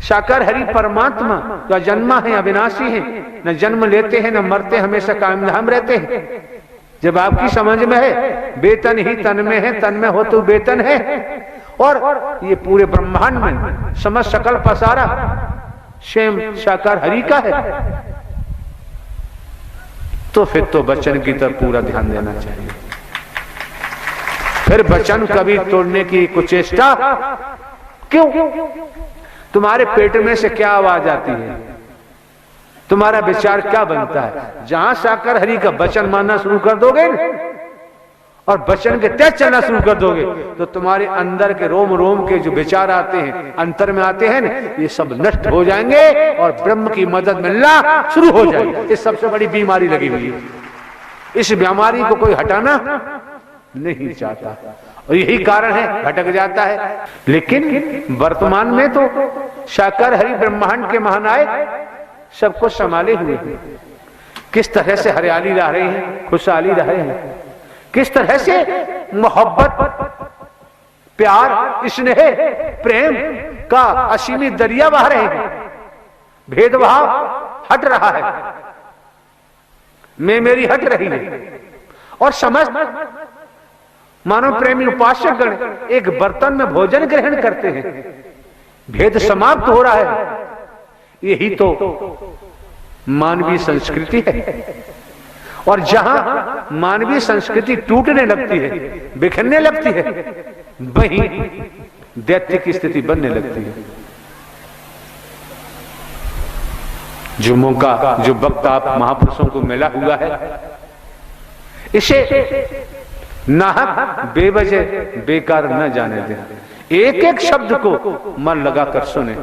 साकार हरि परमात्मा जो जन्मा है, अविनाशी है, न जन्म लेते हैं न मरते, हमेशा कायम धाम रहते हैं। जब आपकी समझ में है बेतन ही तन में है, तन में हो तो बेतन है, और ये पूरे ब्रह्मांड में समझ सकल पसारा स्वयं साकार हरि का है, तो फिर तो वचन की तरफ पूरा ध्यान देना चाहिए। फिर वचन कभी तोड़ने की कुचेष्टा क्यों? तुम्हारे पेट में से क्या आवाज आती है, तुम्हारा विचार क्या बनता है? जहां साकार हरि का वचन मानना शुरू कर दोगे और वचन के तहत चलना शुरू कर दोगे, तो तुम्हारे अंदर के रोम रोम के जो विचार आते हैं, अंतर में आते हैं ना, ये सब नष्ट हो जाएंगे और ब्रह्म की मदद मिलना शुरू हो जाएगी। इस सबसे बड़ी बीमारी लगी हुई है। इस बीमारी को कोई हटाना नहीं चाहता और यही कारण है भटक जाता है। लेकिन वर्तमान में तो साकार हरि ब्रह्मांड के महानायक सबको संभाले हुए हैं। किस तरह से हरियाली रह रही है, खुशहाली रह रहे हैं, किस तरह से मोहब्बत, प्यार, स्नेह, प्रेम का असीमित दरिया बह रहे हैं। भेदभाव हट रहा है, मैं मेरी हट रही है, और समझ मानव प्रेमी उपासक गण एक बर्तन में भोजन ग्रहण करते हैं। भेद समाप्त हो रहा है। यही तो मानवीय संस्कृति है। और जहां मानवीय संस्कृति टूटने लगती है, बिखरने लगती है, वहीं दैत्य की स्थिति बनने लगती है। जो मौका, जो वक्त आप महापुरुषों को मिला हुआ है, इसे नाहक बेवजह बेकार न जाने दें। एक एक शब्द को मन लगाकर सुने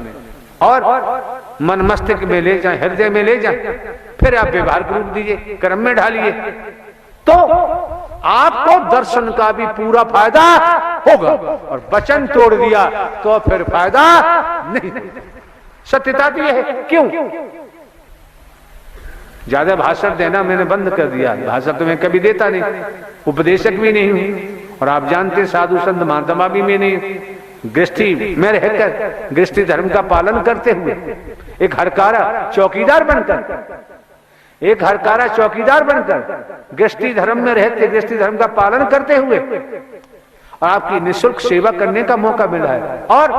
और मन मस्तिष्क में ले जाए, हृदय में ले जाए, फिर आप व्यवहार रूप दीजिए, कर्म में ढालिए, तो आपको दर्शन का भी पूरा फायदा होगा। और वचन तोड़ दिया तो फिर फायदा नहीं। सत्यता तो यह है। क्यों? ज्यादा भाषण देना मैंने बंद कर दिया। भाषण तो मैं कभी देता नहीं, उपदेशक भी नहीं हूं, और आप जानते साधु संत महात्मा भी मैं नहीं। गृहस्थी में रहकर, गृहस्थी धर्म का पालन करते हुए, एक हरकारा चौकीदार बनकर, एक हरकारा चौकीदार बनकर गृहस्थी धर्म में रहते, गृहस्थी धर्म का पालन करते हुए, और आपकी निःशुल्क सेवा करने का मौका मिला है। और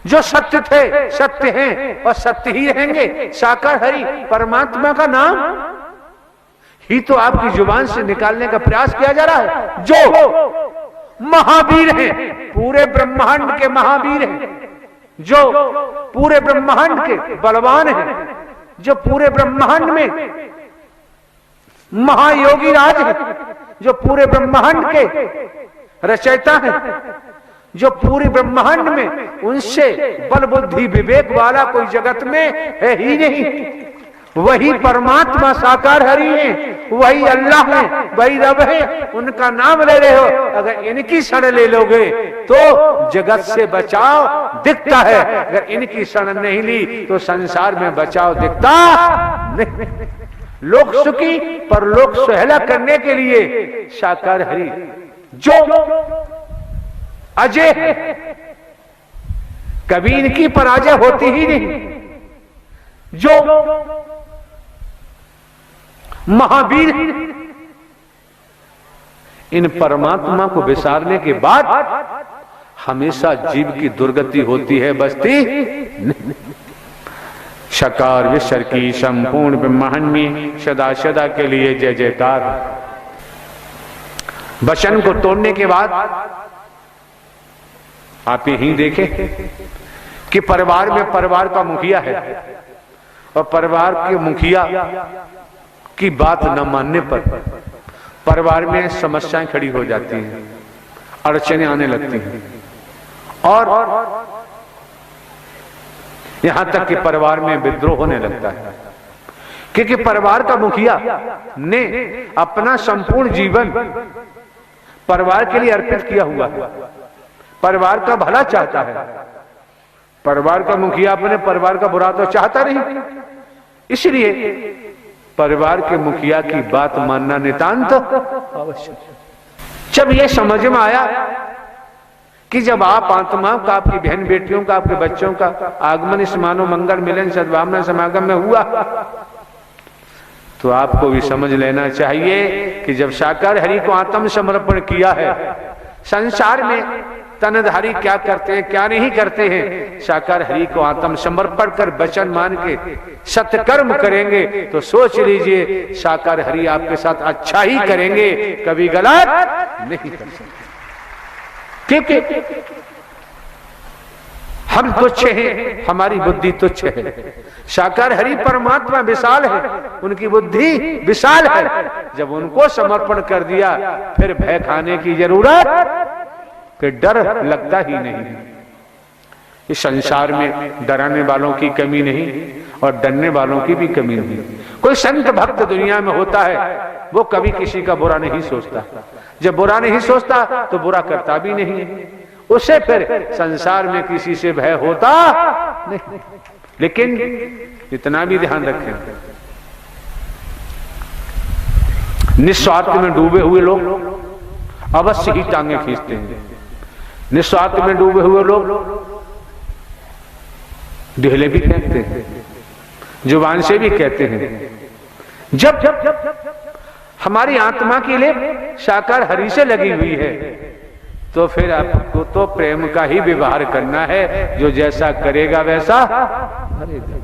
जो सत्य थे, सत्य हैं और सत्य ही रहेंगे। साकार हरि परमात्मा का नाम ही तो आपकी जुबान से निकालने का प्रयास किया जा रहा है। जो महावीर हैं, पूरे ब्रह्मांड के महावीर हैं, जो पूरे ब्रह्मांड के बलवान हैं, जो पूरे ब्रह्मांड में महायोगी राज हैं, जो पूरे ब्रह्मांड के रचयिता हैं, जो पूरे ब्रह्मांड में उनसे बल बुद्धि विवेक वाला कोई जगत में है ही नहीं। वही परमात्मा साकार हरि है, वही अल्लाह है, वही रब है। उनका नाम ले रहे हो, अगर इनकी शरण ले लोगे तो जगत से बचाव दिखता है, अगर इनकी शरण नहीं ली तो संसार में बचाव दिखता नहीं। लोक सुखी पर लोक सुहेला करने के लिए साकार हरि जो अजय है, कभी इनकी पराजय होती ही नहीं। जो महावीर, इन परमात्मा को विसारने के बाद हमेशा जीव की दुर्गति होती है, बचती नहीं। साकार विश्व की संपूर्ण ब्रह्मांड में सदा सदा के लिए जय जयकार। वचन को तोड़ने के बाद आप यही देखें कि परिवार में परिवार का मुखिया है, और परिवार के मुखिया की बात न मानने पर परिवार में समस्याएं खड़ी हो जाती हैं, अड़चनें आने लगती हैं, और यहां तक कि परिवार में विद्रोह होने लगता है। क्योंकि परिवार का मुखिया ने अपना संपूर्ण जीवन परिवार के लिए अर्पित किया हुआ है, परिवार का भला चाहता है। परिवार का मुखिया अपने परिवार का बुरा तो चाहता नहीं, इसलिए परिवार के मुखिया की बात मानना नितांत आवश्यक। जब यह समझ में आया कि जब आप आत्माओं का, आपकी बहन बेटियों का, आपके बच्चों का आगमन इस मानव मंगल मिलन सद्भावना समागम में हुआ, तो आपको भी समझ लेना चाहिए कि जब साकार हरि को आत्म समर्पण किया है, संसार में तनधारी क्या करते हैं क्या नहीं करते हैं, साकार हरि को आत्म समर्पण कर वचन मान के सत्कर्म करेंगे तो सोच लीजिए साकार हरि आपके साथ अच्छा ही करेंगे, कभी गलत नहीं कर सकते। क्योंकि हम तुच्छ हैं, हमारी बुद्धि तुच्छ है, साकार हरि परमात्मा विशाल है, उनकी बुद्धि विशाल है। जब उनको समर्पण कर दिया फिर भय खाने की जरूरत, फिर डर लगता ही नहीं। इस संसार में डराने वालों की कमी नहीं और डरने वालों की भी कमी नहीं। कोई संत भक्त दुनिया में होता है वो कभी किसी का बुरा नहीं सोचता, जब बुरा नहीं सोचता तो बुरा करता भी नहीं, उसे फिर संसार में किसी से भय होता नहीं। लेकिन इतना भी ध्यान रखें, निस्वार्थ में डूबे हुए लोग अवश्य ही टांगे खींचते हैं, निस्वार्थ में डूबे हुए लोग ढेले भी फेंकते हैं, जुबान से भी कहते हैं। जब हमारी आत्मा के लिए साकार हरि से लगी हुई है तो फिर आपको तो प्रेम का ही व्यवहार करना है, जो जैसा करेगा वैसा करेगा।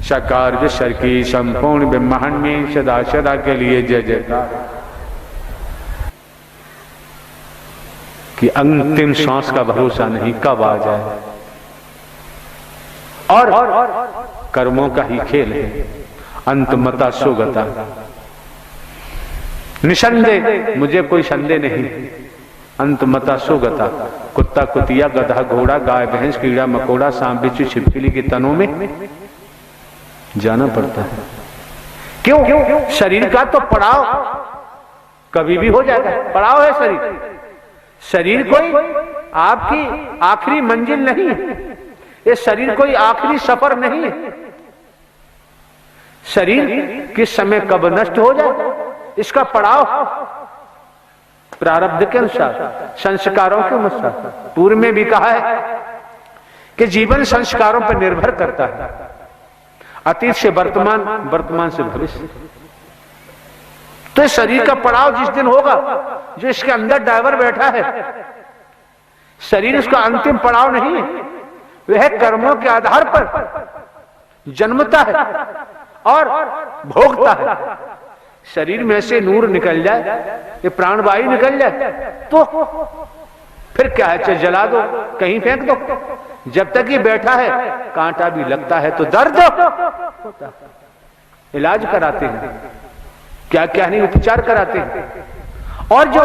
साकार विश्व की संपूर्ण ब्रह्मांड में सदा सदा के लिए जय जयकार। कि अंतिम सांस का भरोसा नहीं, कब आ जाए, और कर्मों का ही खेल है, अंतमता सुगता। निसंदेह, मुझे कोई संदेह नहीं, अंतमता सुगता। कुत्ता कुतिया गधा घोड़ा गाय भैंस कीड़ा मकोड़ा सांप बिच्छू छिपकली के तनों में जाना पड़ता है। क्यों? शरीर का तो पड़ाव कभी भी हो जाता है, पड़ाव है शरीर। शरीर कोई आपकी आखिरी मंजिल नहीं है, ये शरीर कोई आखिरी सफर नहीं है। शरीर किस समय कब नष्ट हो जाए इसका पड़ाव प्रारब्ध के अनुसार, संस्कारों के अनुसार। पूर्व में भी कहा है कि जीवन संस्कारों पर निर्भर करता है, अतीत से वर्तमान, वर्तमान से भविष्य। तो शरीर का पड़ाव जिस दिन होगा, जो इसके अंदर ड्राइवर बैठा है, शरीर उसका अंतिम पड़ाव नहीं है, वह कर्मों के आधार पर जन्मता है और भोगता है। शरीर में से नूर निकल जाए, ये प्राणवायु निकल जाए तो फिर क्या है, चाहे जला दो, कहीं फेंक दो, जब तक ये बैठा है कांटा भी लगता है तो दर्द होता है। इलाज कराते हैं, क्या क्या नहीं उपचार कराते हैं। और जो